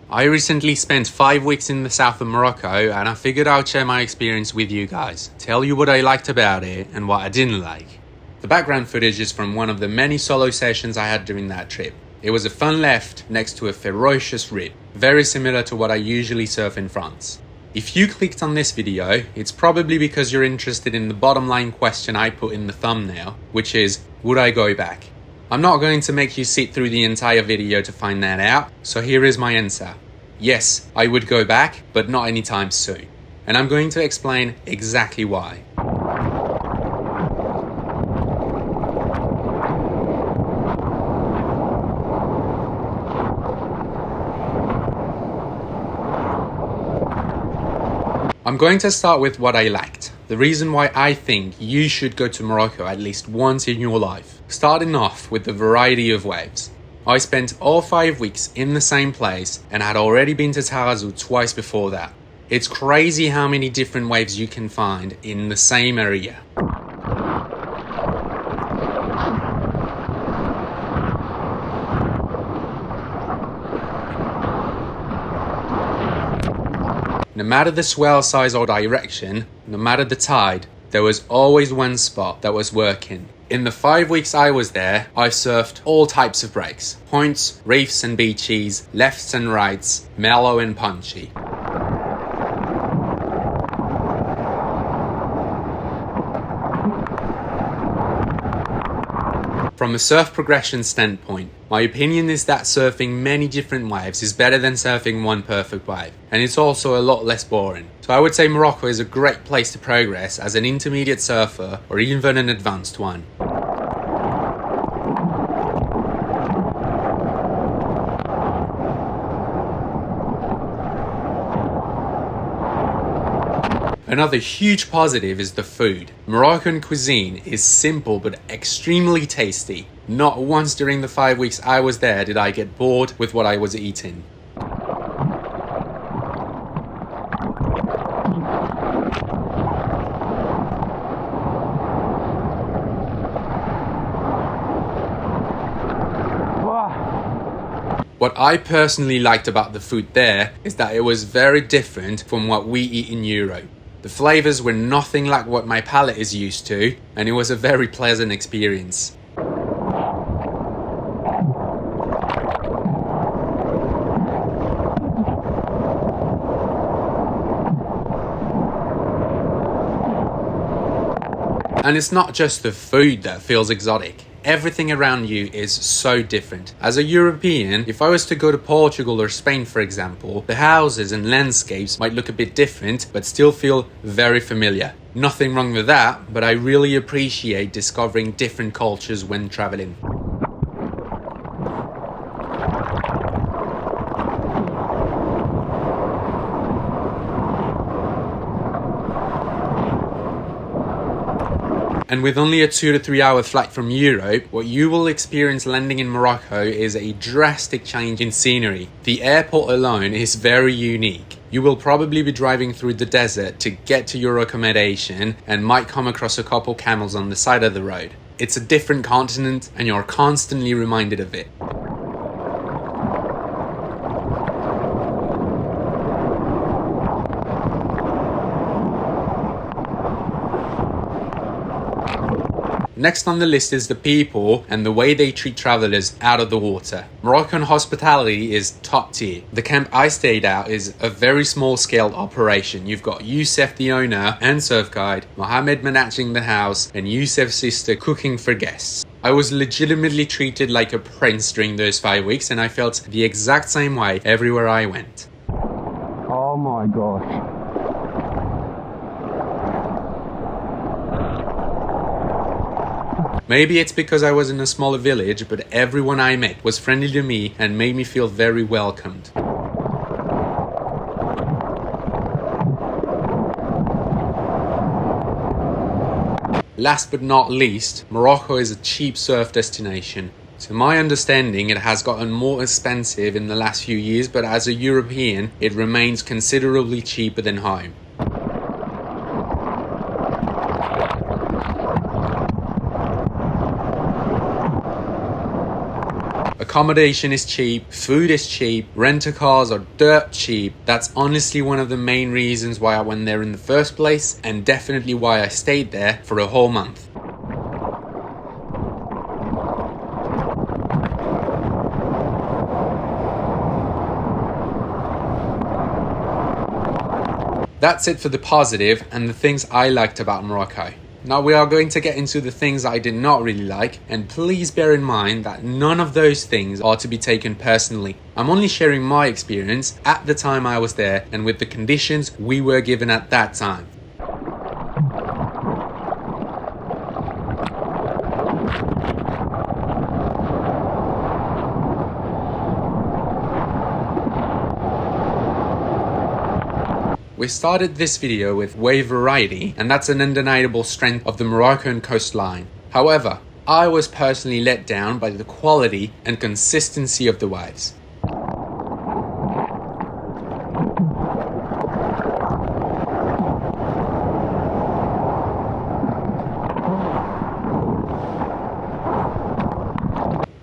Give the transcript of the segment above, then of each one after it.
I recently spent 5 weeks in the south of Morocco and I figured I'd share my experience with you guys, tell you what I liked about it and what I didn't like. The background footage is from one of the many solo sessions I had during that trip. It was a fun left next to a ferocious rip, very similar to what I usually surf in France. If you clicked on this video, it's probably because you're interested in the bottom line question I put in the thumbnail, which is, would I go back? I'm not going to make you sit through the entire video to find that out, so here is my answer. Yes, I would go back, but not anytime soon. And I'm going to explain exactly why. I'm going to start with what I liked. The reason why I think you should go to Morocco at least once in your life. Starting off with the variety of waves. I spent all 5 weeks in the same place and had already been to Tarazout twice before that. It's crazy how many different waves you can find in the same area. No matter the swell size or direction, no matter the tide, there was always one spot that was working. In the 5 weeks I was there, I surfed all types of breaks. Points, reefs and beaches, lefts and rights, mellow and punchy. From a surf progression standpoint, my opinion is that surfing many different waves is better than surfing one perfect wave, and it's also a lot less boring. So I would say Morocco is a great place to progress as an intermediate surfer or even an advanced one. Another huge positive is the food. Moroccan cuisine is simple but extremely tasty. Not once during the 5 weeks I was there did I get bored with what I was eating. What I personally liked about the food there is that it was very different from what we eat in Europe. The flavors were nothing like what my palate is used to, and it was a very pleasant experience. And it's not just the food that feels exotic. Everything around you is so different. As a European, if I was to go to Portugal or Spain, for example, the houses and landscapes might look a bit different, but still feel very familiar. Nothing wrong with that, but I really appreciate discovering different cultures when traveling. And with only a 2 to 3 hour flight from Europe, what you will experience landing in Morocco is a drastic change in scenery. The airport alone is very unique. You will probably be driving through the desert to get to your accommodation and might come across a couple camels on the side of the road. It's a different continent and you're constantly reminded of it. Next on the list is the people and the way they treat travelers out of the water. Moroccan hospitality is top tier. The camp I stayed at is a very small scale operation. You've got Youssef the owner and surf guide, Mohammed managing the house, and Youssef's sister cooking for guests. I was legitimately treated like a prince during those 5 weeks and I felt the exact same way everywhere I went. Oh my gosh. Maybe it's because I was in a smaller village, but everyone I met was friendly to me and made me feel very welcomed. Last but not least, Morocco is a cheap surf destination. To my understanding, it has gotten more expensive in the last few years, but as a European, it remains considerably cheaper than home. Accommodation is cheap, food is cheap, rent-a-cars are dirt cheap. That's honestly one of the main reasons why I went there in the first place, and definitely why I stayed there for a whole month. That's it for the positive and the things I liked about Morocco. Now we are going to get into the things I did not really like, and please bear in mind that none of those things are to be taken personally. I'm only sharing my experience at the time I was there and with the conditions we were given at that time. We started this video with wave variety, and that's an undeniable strength of the Moroccan coastline. However, I was personally let down by the quality and consistency of the waves.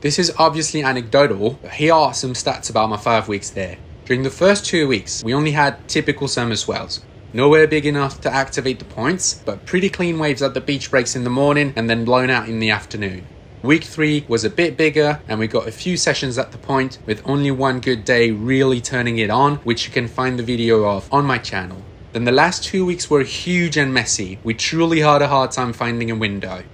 This is obviously anecdotal, but here are some stats about my 5 weeks there. During the first 2 weeks, we only had typical summer swells. Nowhere big enough to activate the points, but pretty clean waves at the beach breaks in the morning and then blown out in the afternoon. Week 3 was a bit bigger and we got a few sessions at the point, with only one good day really turning it on, which you can find the video of on my channel. Then the last 2 weeks were huge and messy. We truly had a hard time finding a window.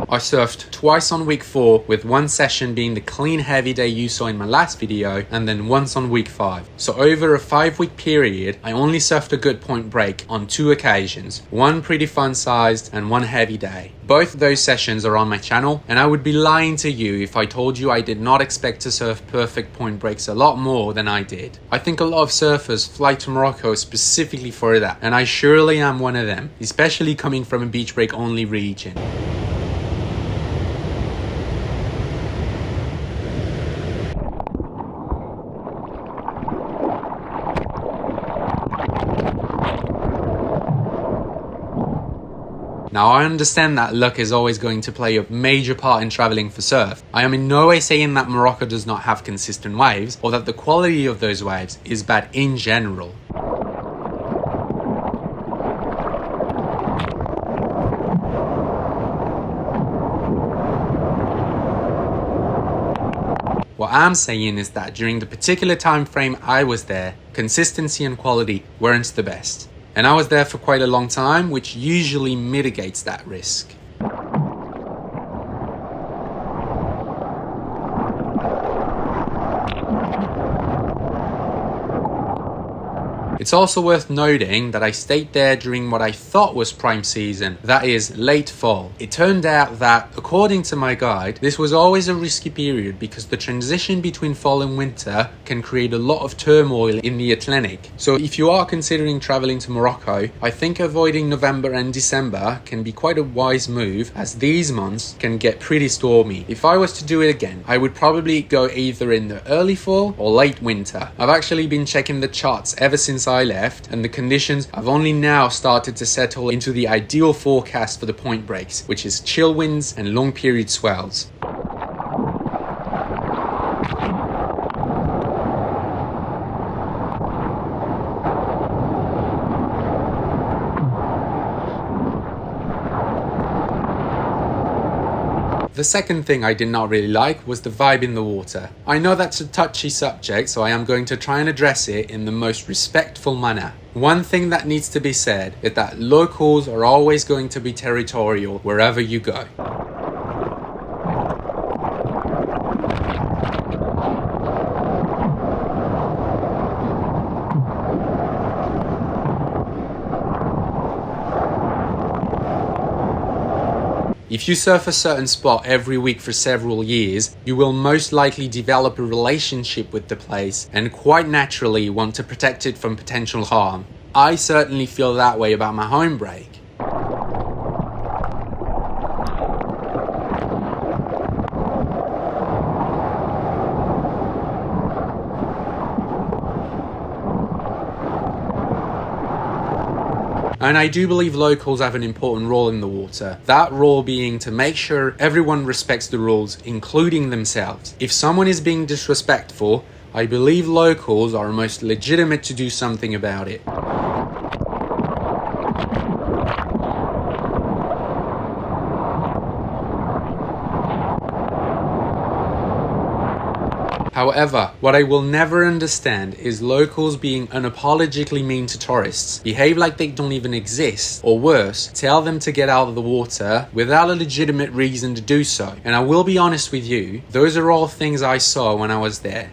I surfed twice on week 4, with one session being the clean heavy day you saw in my last video, and then once on week 5. So over a 5-week period, I only surfed a good point break on 2 occasions, one pretty fun sized and one heavy day. Both those sessions are on my channel, and I would be lying to you if I told you I did not expect to surf perfect point breaks a lot more than I did. I think a lot of surfers fly to Morocco specifically for that, and I surely am one of them, especially coming from a beach break only region. Now I understand that luck is always going to play a major part in traveling for surf. I am in no way saying that Morocco does not have consistent waves, or that the quality of those waves is bad in general. What I'm saying is that during the particular time frame I was there, consistency and quality weren't the best. And I was there for quite a long time, which usually mitigates that risk. It's also worth noting that I stayed there during what I thought was prime season, that is, late fall. It turned out that, according to my guide, this was always a risky period because the transition between fall and winter can create a lot of turmoil in the Atlantic. So if you are considering traveling to Morocco, I think avoiding November and December can be quite a wise move, as these months can get pretty stormy. If I was to do it again, I would probably go either in the early fall or late winter. I've actually been checking the charts ever since I left, and the conditions have only now started to settle into the ideal forecast for the point breaks, which is chill winds and long period swells. The second thing I did not really like was the vibe in the water. I know that's a touchy subject, so I am going to try and address it in the most respectful manner. One thing that needs to be said is that locals are always going to be territorial wherever you go. If you surf a certain spot every week for several years, you will most likely develop a relationship with the place and quite naturally want to protect it from potential harm. I certainly feel that way about my home break. And I do believe locals have an important role in the water. That role being to make sure everyone respects the rules, including themselves. If someone is being disrespectful, I believe locals are most legitimate to do something about it. However, what I will never understand is locals being unapologetically mean to tourists, behave like they don't even exist, or worse, tell them to get out of the water without a legitimate reason to do so. And I will be honest with you, those are all things I saw when I was there.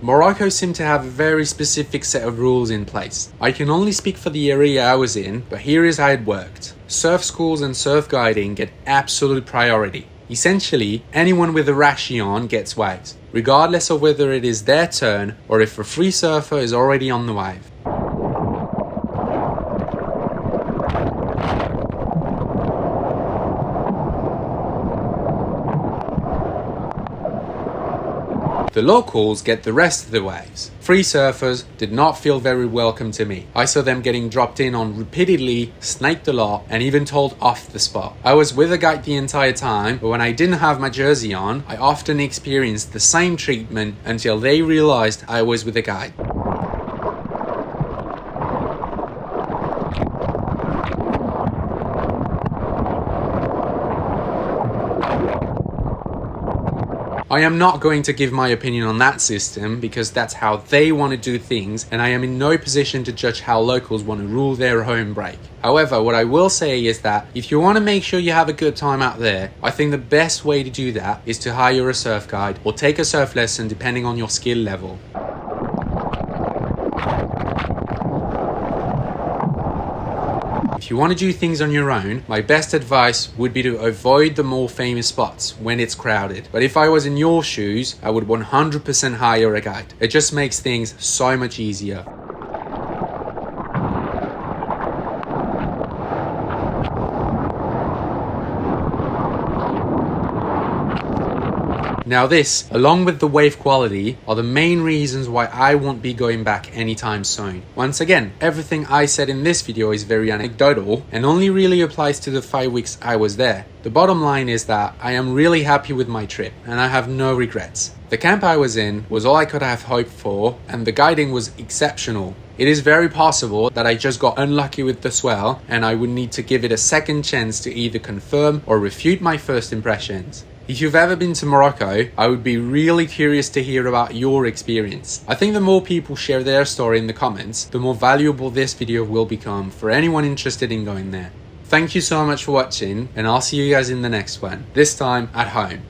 Morocco seemed to have a very specific set of rules in place. I can only speak for the area I was in, but here is how it worked. Surf schools and surf guiding get absolute priority. Essentially, anyone with a ration gets waves, regardless of whether it is their turn or if a free surfer is already on the wave. The locals get the rest of the waves. Free surfers did not feel very welcome to me. I saw them getting dropped in on repeatedly, snaked a lot, and even told off the spot. I was with a guide the entire time, but when I didn't have my jersey on, I often experienced the same treatment until they realized I was with a guide. I am not going to give my opinion on that system because that's how they want to do things, and I am in no position to judge how locals want to rule their home break. However, what I will say is that if you want to make sure you have a good time out there, I think the best way to do that is to hire a surf guide or take a surf lesson depending on your skill level. If you want to do things on your own, my best advice would be to avoid the more famous spots when it's crowded. But if I was in your shoes, I would 100% hire a guide. It just makes things so much easier. Now this, along with the wave quality, are the main reasons why I won't be going back anytime soon. Once again, everything I said in this video is very anecdotal and only really applies to the 5 weeks I was there. The bottom line is that I am really happy with my trip and I have no regrets. The camp I was in was all I could have hoped for and the guiding was exceptional. It is very possible that I just got unlucky with the swell and I would need to give it a second chance to either confirm or refute my first impressions. If you've ever been to Morocco, I would be really curious to hear about your experience. I think the more people share their story in the comments, the more valuable this video will become for anyone interested in going there. Thank you so much for watching, and I'll see you guys in the next one, this time at home.